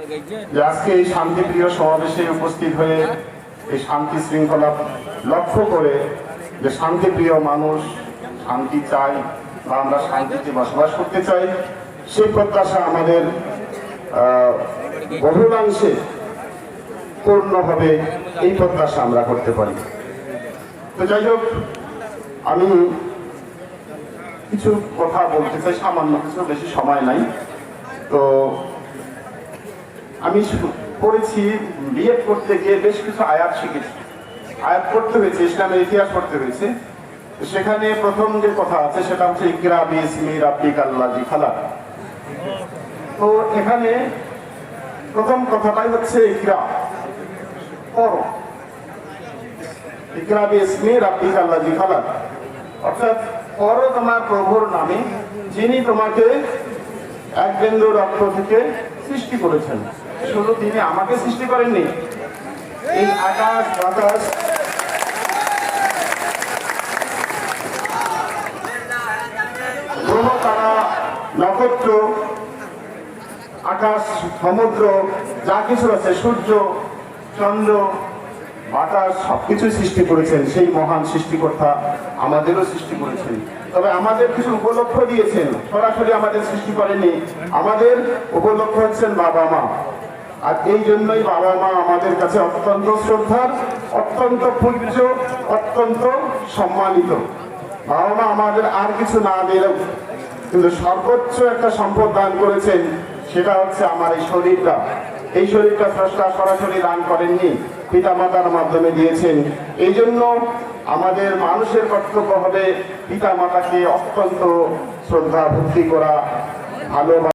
যে আজকে এই শান্তিপ্রিয় সমাবেশে উপস্থিত হয়ে এই শান্তি শৃঙ্খলা লক্ষ্য করে যে শান্তিপ্রিয় মানুষ শান্তি চাই বা আমরা শান্তিতে বসবাস করতে চাই, সেই প্রত্যাশা আমাদের বহুলাংশে পূর্ণ হবে, এই প্রত্যাশা আমরা করতে পারি। তো যাই হোক, আমি কিছু কথা বলতে চাই, সামান্য কিছু, বেশি সময় নাই। তো আমি পড়েছি, বিএড করতে গিয়ে বেশ কিছু আয়াত শিখেছি, আয়াত পড়তে হয়েছে, ইসলামের ইতিহাস পড়তে হয়েছে। সেখানে প্রথম যে কথা আছে সেটা হচ্ছে ইকরা বিসমি রাব্বিকাল লাযী খালাক। তো এখানে প্রথম কথাটাই হচ্ছে ইকরা, পড়ো, ইকরা বিসমি রাব্বিকাল লাযী খালাক, অর্থাৎ পড়ো তোমার প্রভুর নামে, যিনি তোমাকে এক বিন্দু রক্ত থেকে সৃষ্টি করেছেন। শুধু তিনি আমাকে সৃষ্টি করেননি, এই আকাশ বাতাস গ্রহ তারা নক্ষত্র আকাশ সমুদ্র যা কিছু আছে, সূর্য চন্দ্র বাতাস সবকিছু সৃষ্টি করেছেন সেই মহান সৃষ্টিকর্তা, আমাদেরও সৃষ্টি করেছেন। তবে আমাদের কিছু উপলক্ষ্য দিয়েছেন, সরাসরি আমাদের সৃষ্টি করেনি। আমাদের উপলক্ষ্য হচ্ছেন বাবা মা, আর এই জন্যই বাবা মা আমাদের কাছে অত্যন্ত শ্রদ্ধার, অত্যন্ত পূজ্য, অত্যন্ত সম্মানিত। বাবা মা আমাদের আর কিছু না দিলেও কিন্তু সর্বোচ্চ একটা সম্পদ দান করেছেন, সেটা হচ্ছে আমার এই শরীরটা। এই শরীরটা স্রষ্টা সরাসরি দান করেননি, পিতা মাতার মাধ্যমে দিয়েছেন। এই জন্য আমাদের মানুষের কর্তব্য হবে পিতা মাতাকে অত্যন্ত শ্রদ্ধা ভক্তি করা, ভালো